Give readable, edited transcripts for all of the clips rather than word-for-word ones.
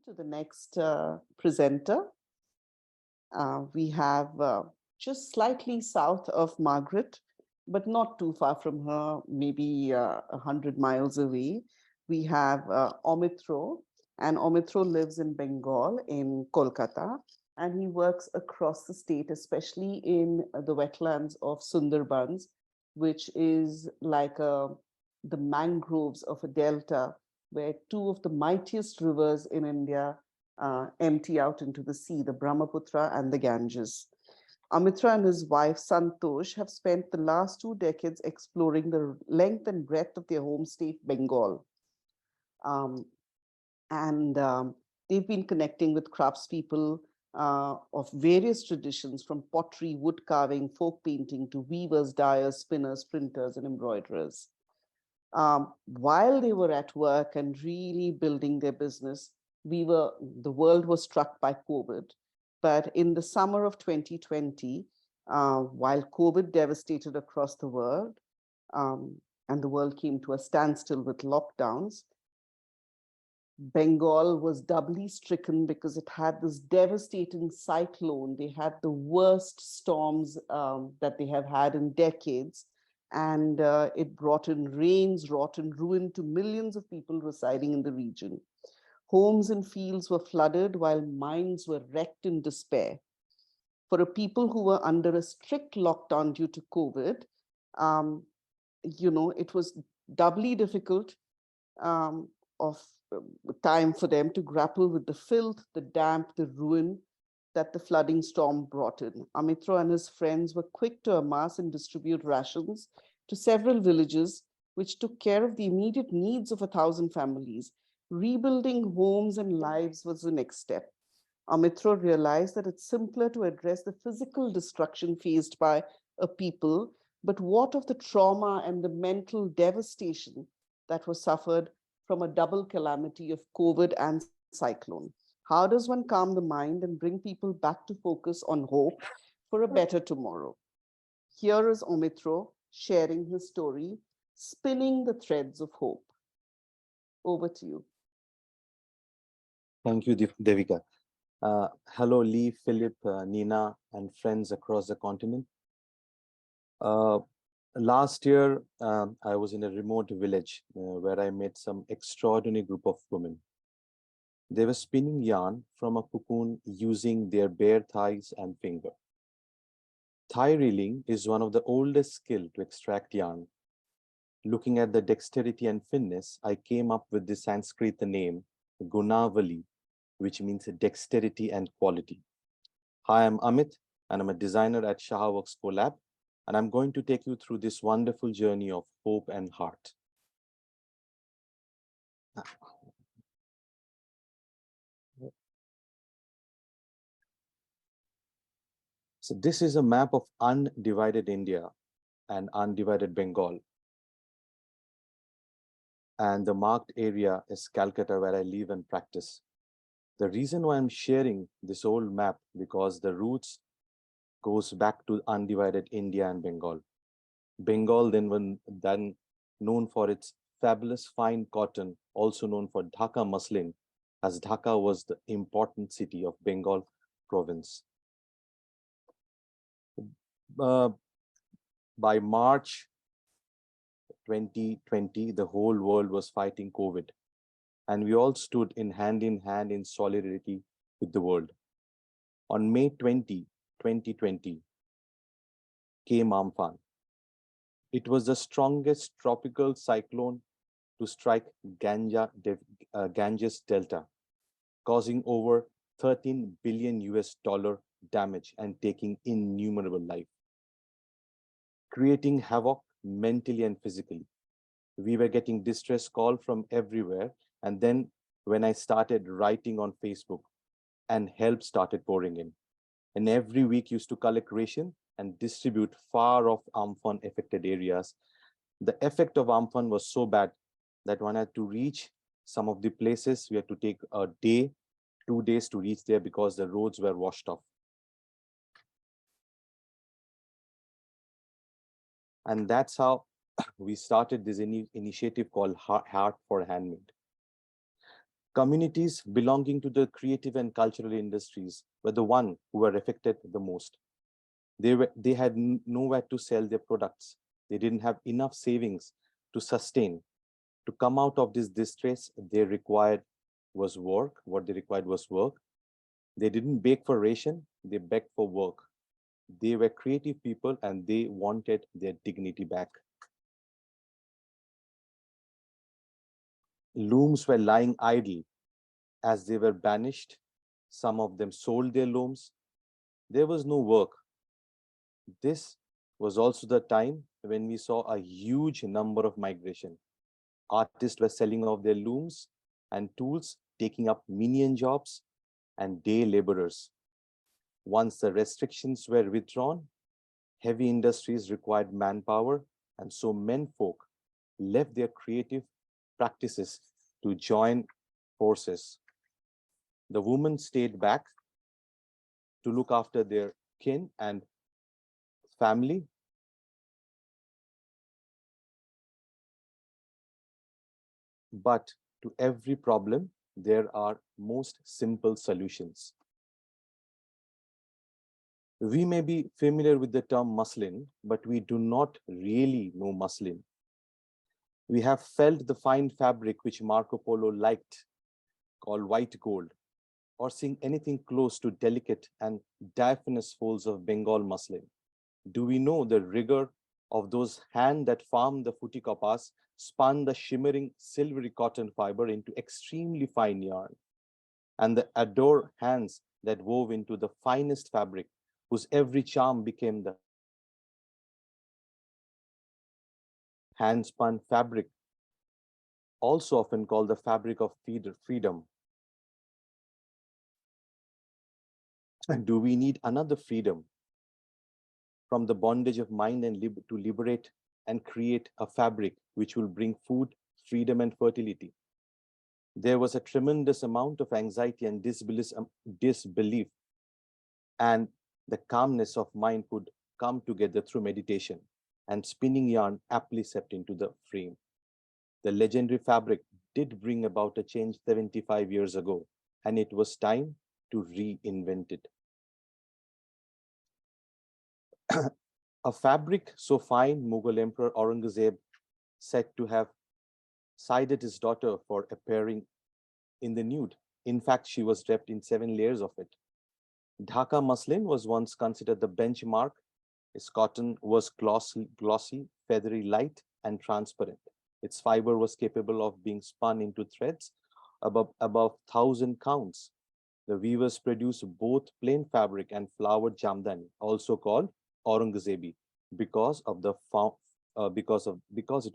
to the next presenter. We have just slightly south of Margaret, but not too far from her, maybe 100 miles away. We have Amitra, and Amitra lives in Bengal, in Kolkata, and he works across the state, especially in the wetlands of Sundarbans, which is like the mangroves of a delta where two of the mightiest rivers in India empty out into the sea, the Brahmaputra and the Ganges. Amitra and his wife Santosh have spent the last 2 decades exploring the length and breadth of their home state, Bengal. They've been connecting with craftspeople of various traditions, from pottery, wood carving, folk painting, to weavers, dyers, spinners, printers, and embroiderers. While they were at work and really building their business, the world was struck by COVID. But in the summer of 2020, while COVID devastated across the world, and the world came to a standstill with lockdowns, Bengal was doubly stricken because it had this devastating cyclone. They had the worst storms that they have had in decades. And it brought in rains, wrought in ruin to millions of people residing in the region. Homes and fields were flooded while minds were wrecked in despair. For a people who were under a strict lockdown due to COVID, it was doubly difficult of time for them to grapple with the filth, the damp, the ruin that the flooding storm brought in. Amitra and his friends were quick to amass and distribute rations to several villages, which took care of the immediate needs of 1,000 families. Rebuilding homes and lives was the next step. Amitra realized that it's simpler to address the physical destruction faced by a people, but what of the trauma and the mental devastation that was suffered from a double calamity of COVID and cyclone? How does one calm the mind and bring people back to focus on hope for a better tomorrow? Here is Amitra sharing his story, spinning the threads of hope. Over to you. Thank you, Devika. Hello, Lee, Philip, Nina, and friends across the continent. Last year, I was in a remote village where I met some extraordinary group of women. They were spinning yarn from a cocoon using their bare thighs and finger. Thigh reeling is one of the oldest skills to extract yarn. Looking at the dexterity and fineness, I came up with the Sanskrit name, Gunavali, which means dexterity and quality. Hi, I'm Amit, and I'm a designer at Ssahaworks Collab, and I'm going to take you through this wonderful journey of hope and heart. So this is a map of undivided India and undivided Bengal. And the marked area is Calcutta, where I live and practice. The reason why I'm sharing this old map, because the roots goes back to undivided India and Bengal. Bengal then known for its fabulous fine cotton, also known for Dhaka muslin, as Dhaka was the important city of Bengal province. By March 2020, the whole world was fighting COVID, and we all stood in hand in solidarity with the world. On May 20, 2020, came Amphan. It was the strongest tropical cyclone to strike Ganges Delta, causing over $13 billion damage and taking innumerable lives, creating havoc mentally and physically. We were getting distress calls from everywhere. And then when I started writing on Facebook, and help started pouring in. And every week used to collect ration and distribute far off Amphan affected areas. The effect of Amphan was so bad that when I had to reach some of the places, we had to take a day, 2 days to reach there because the roads were washed off. And that's how we started this initiative called Heart for Handmade. Communities belonging to the creative and cultural industries were the one who were affected the most. They had nowhere to sell their products. They didn't have enough savings to sustain. To come out of this distress, they required was work. What they required was work. They didn't beg for ration, they begged for work. They were creative people and they wanted their dignity back. Looms were lying idle as they were banished. Some of them sold their looms. There was no work. This was also the time when we saw a huge number of migration. Artists were selling off their looms and tools, taking up menial jobs and day laborers. Once the restrictions were withdrawn, heavy industries required manpower, and so menfolk left their creative practices to join forces. The women stayed back to look after their kin and family. But to every problem, there are most simple solutions. We may be familiar with the term muslin, but we do not really know muslin. We have felt the fine fabric which Marco Polo liked, called white gold, or seen anything close to delicate and diaphanous folds of Bengal muslin. Do we know the rigor of those hands that farmed the futi kapas, spun the shimmering silvery cotton fiber into extremely fine yarn, and the adore hands that wove into the finest fabric, whose every charm became the hand-spun fabric, also often called the fabric of freedom. And do we need another freedom from the bondage of mind and to liberate and create a fabric which will bring food, freedom, and fertility? There was a tremendous amount of anxiety and disbelief, and the calmness of mind could come together through meditation, and spinning yarn aptly stepped into the frame. The legendary fabric did bring about a change 75 years ago, and it was time to reinvent it. A fabric so fine, Mughal Emperor Aurangzeb said to have sided his daughter for appearing in the nude. In fact, she was draped in 7 layers of it. Dhaka muslin was once considered the benchmark. Its cotton was glossy, feathery, light, and transparent. Its fiber was capable of being spun into threads above 1,000 counts. The weavers produced both plain fabric and flowered jamdani, also called Aurangzebi, because it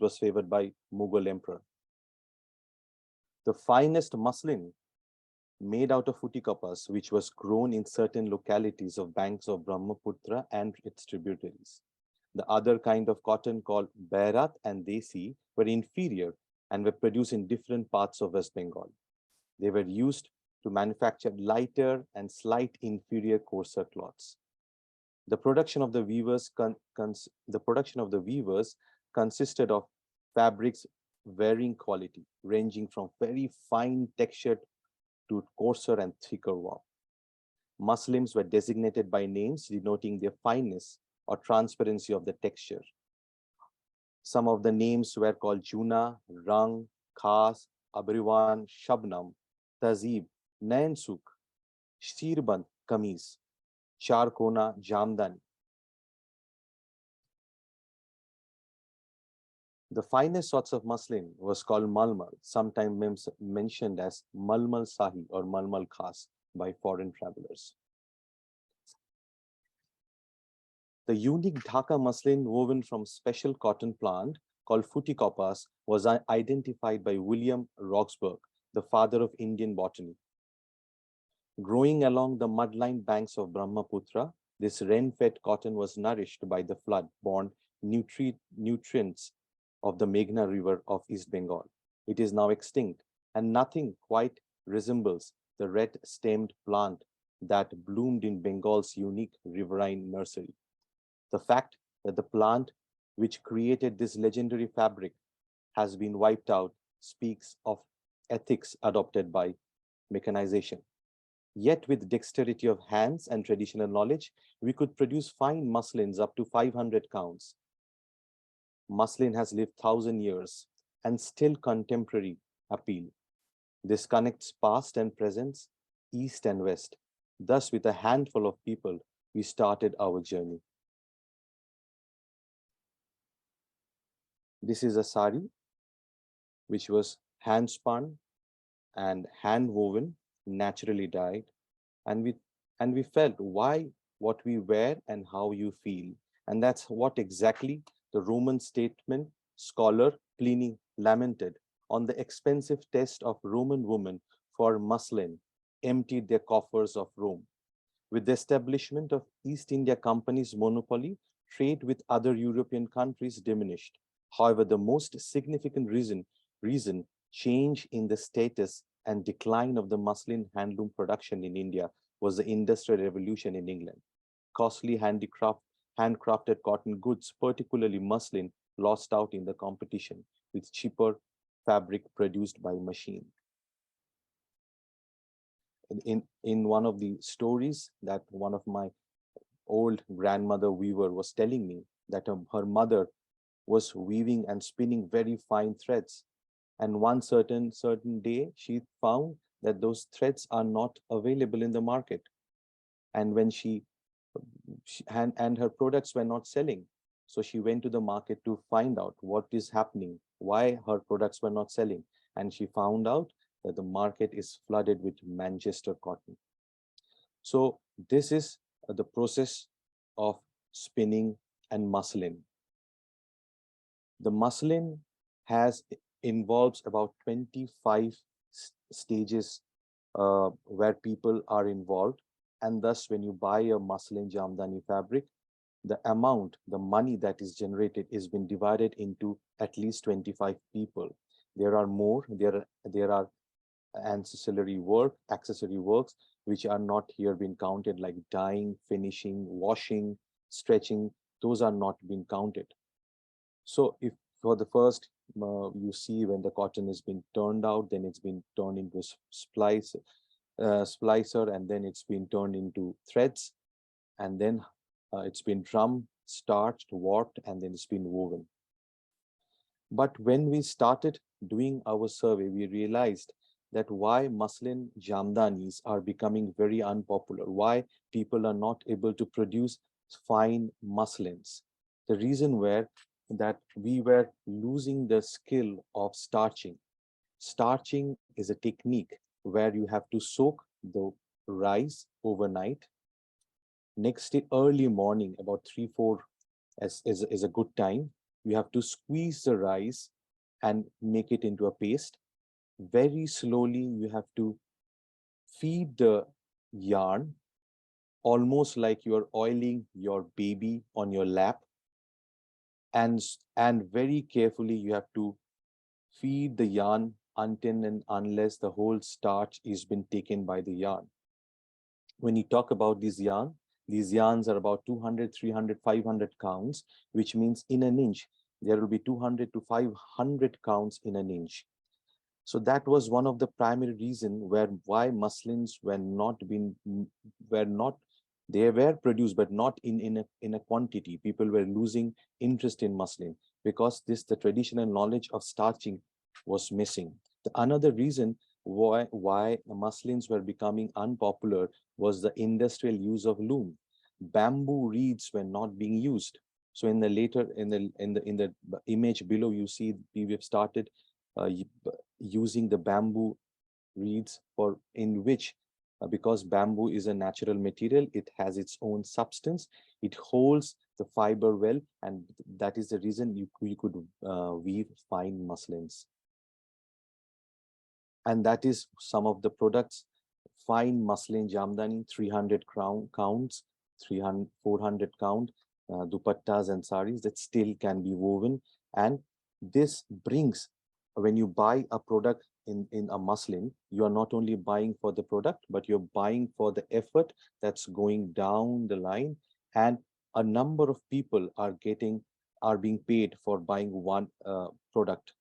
was favored by Mughal emperor. The finest muslin made out of futi kapas, which was grown in certain localities of banks of Brahmaputra and its tributaries. The other kind of cotton called Bairat and Desi were inferior and were produced in different parts of West Bengal. They were used to manufacture lighter and slight inferior coarser cloths. The production of the weavers consisted of fabrics varying quality, ranging from very fine textured to coarser and thicker warp. Muslins were designated by names denoting their fineness or transparency of the texture. Some of the names were called Juna, Rang, Khas, Abriwan, Shabnam, Tazib, Nayansuk, Shirband, Kameez, Charkona, Jamdani. The finest sorts of muslin was called malmal, sometimes mentioned as malmal sahi or malmal khas by foreign travelers. The unique Dhaka muslin woven from special cotton plant called futi kapas was identified by William Roxburgh, the father of Indian botany. Growing along the mudlined banks of Brahmaputra, this rain-fed cotton was nourished by the flood-borne nutrients of the Meghna River of East Bengal. It is now extinct, and nothing quite resembles the red-stemmed plant that bloomed in Bengal's unique riverine nursery. The fact that the plant which created this legendary fabric has been wiped out speaks of ethics adopted by mechanization. Yet with dexterity of hands and traditional knowledge, we could produce fine muslins up to 500 counts. Muslin has lived 1,000 years and still contemporary appeal. This connects past and present, east and west. Thus, with a handful of people, we started our journey. This is a sari, which was hand spun and hand woven, naturally dyed. And we felt why what we wear and how you feel. And that's what exactly the Roman statesman scholar Pliny lamented on the expensive test of Roman women for muslin, emptied their coffers of Rome. With the establishment of East India Company's monopoly, trade with other European countries diminished. However, the most significant reason change in the status and decline of the muslin handloom production in India was the Industrial Revolution in England. Costly handcrafted cotton goods, particularly muslin, lost out in the competition with cheaper fabric produced by machine. In one of the stories that one of my old grandmother weaver was telling me, that her mother was weaving and spinning very fine threads. And one certain day, she found that those threads are not available in the market. And when and her products were not selling. So she went to the market to find out what is happening, why her products were not selling. And she found out that the market is flooded with Manchester cotton. So this is the process of spinning and muslin. The muslin involves about 25 stages where people are involved. And thus, when you buy a muslin jamdani fabric, the money that is generated is been divided into at least 25 people. There are more, there are accessory works, which are not here being counted, like dyeing, finishing, washing, stretching. Those are not being counted. So if for the first, you see when the cotton has been turned out, then it's been turned into a splicer, and then it's been turned into threads, and then it's been drummed, starched, warped, and then it's been woven. But when we started doing our survey, we realized that why muslin jamdanis are becoming very unpopular, why people are not able to produce fine muslins. The reason were that we were losing the skill of starching. Starching is a technique where you have to soak the rice overnight. Next day, early morning, about 3-4 is a good time. You have to squeeze the rice and make it into a paste. Very slowly, you have to feed the yarn, almost like you're oiling your baby on your lap. And very carefully, you have to feed the yarn until and unless the whole starch is been taken by the yarn. When you talk about these yarns are about 200, 300, 500 counts, which means in an inch, there will be 200 to 500 counts in an inch. So that was one of the primary reasons why muslins they were produced, but not in a quantity. People were losing interest in muslin because the traditional knowledge of starching was missing. Another reason why muslins were becoming unpopular was the industrial use of loom. Bamboo reeds were not being used. So in the image below, you see we have started using the bamboo reeds because bamboo is a natural material, it has its own substance, it holds the fiber well, and that is the reason you could weave fine muslins. And that is some of the products. Fine muslin jamdani, 300 counts, 300, 400 count, dupattas and saris that still can be woven. And this brings, when you buy a product in a muslin, you are not only buying for the product, but you're buying for the effort that's going down the line. And a number of people are being paid for buying one product.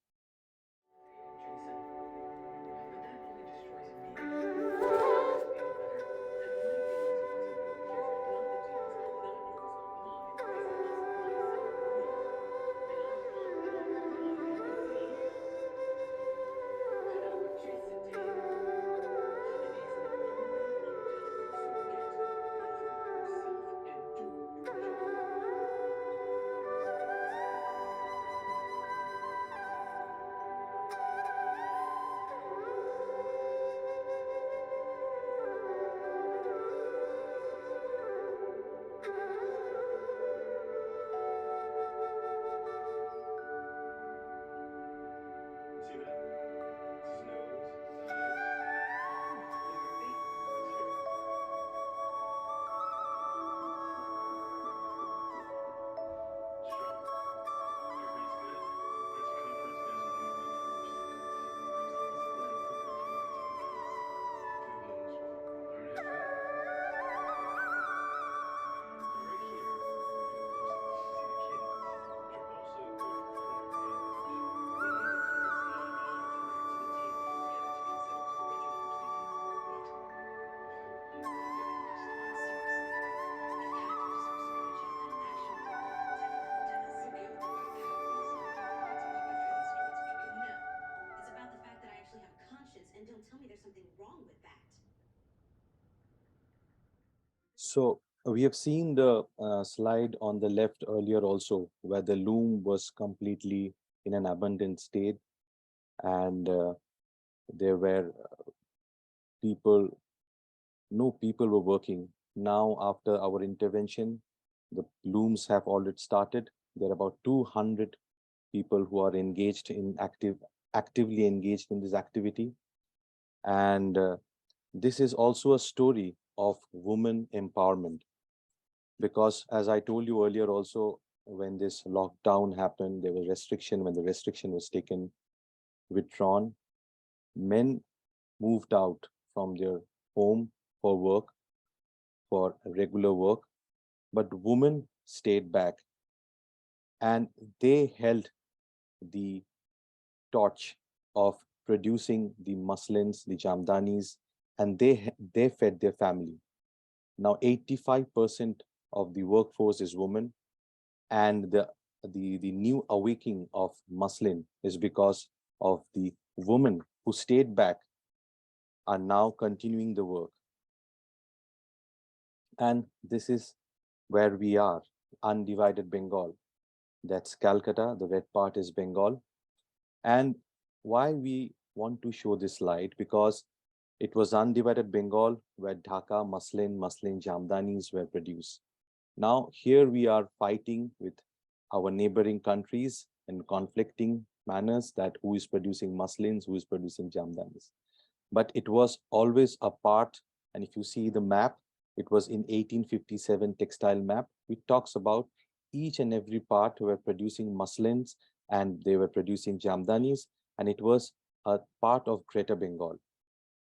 and don't tell me there's something wrong with that. So we have seen the slide on the left earlier also, where the loom was completely in an abundant state, and there were people, no people were working. Now, after our intervention, the looms have already started. There are about 200 people who are engaged in actively engaged in this activity. And this is also a story of women empowerment, because as I told you earlier also, when this lockdown happened, there was restriction. When the restriction was withdrawn, men moved out from their home for work, for regular work, but women stayed back, and they held the torch of producing the muslins, the jamdanis, and they fed their family. Now 85% of the workforce is women, and the new awakening of muslin is because of the women who stayed back are now continuing the work. And this is where we are, undivided Bengal. That's Calcutta, the red part is Bengal. And why we want to show this slide, because it was undivided Bengal where Dhaka, muslin jamdanis were produced. Now here we are fighting with our neighboring countries in conflicting manners, that who is producing muslins, who is producing jamdanis. But it was always a part, and if you see the map, it was in 1857 textile map, which talks about each and every part who were producing muslins and they were producing jamdanis, and it was a part of Greater Bengal.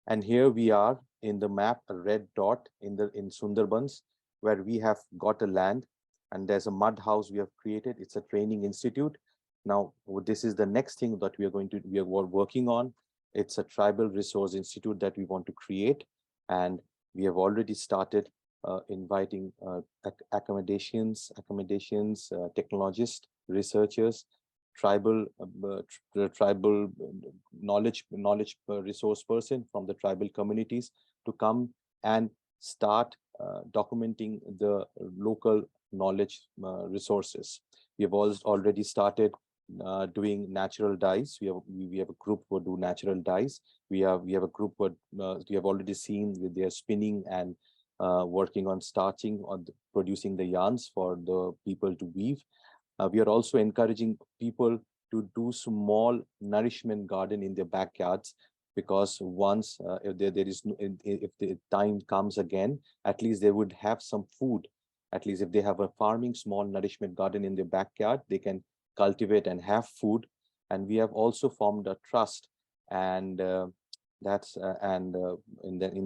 And here we are in the map, a red dot in Sundarbans, where we have got a land, and there's a mud house we have created. It's a training institute. Now, this is the next thing that we are working on. It's a tribal resource institute that we want to create, and we have already started inviting accommodations, technologists, researchers, tribal knowledge resource person from the tribal communities to come and start documenting the local knowledge resources. We have already started doing natural dyes. We have a group who do natural dyes. We have a group who we have already seen with their spinning and working on starching, on producing the yarns for the people to weave. We are also encouraging people to do small nourishment garden in their backyards, because once if the time comes again, at least they would have some food. At least if they have a farming small nourishment garden in their backyard, they can cultivate and have food. And we have also formed a trust, and in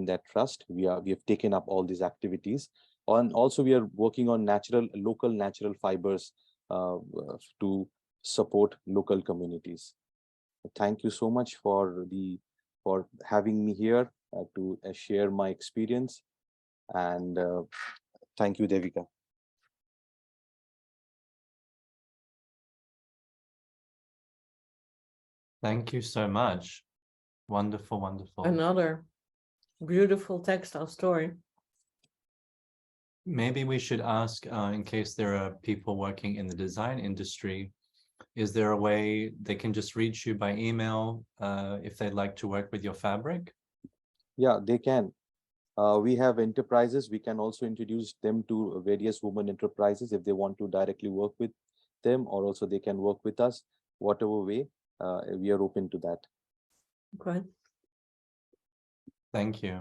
that trust we have taken up all these activities. And also we are working on local natural fibers to support local communities. Thank you so much for having me here to share my experience, and thank you, Devika. Thank you so much. Wonderful, wonderful. Another beautiful textile story. Maybe we should ask, in case there are people working in the design industry, is there a way they can just reach you by email if they'd like to work with your fabric? Yeah, they can. We have enterprises. We can also introduce them to various women enterprises if they want to directly work with them, or also they can work with us. Whatever way, we are open to that. Okay. Thank you.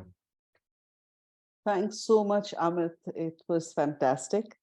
Thanks so much, Amit. It was fantastic.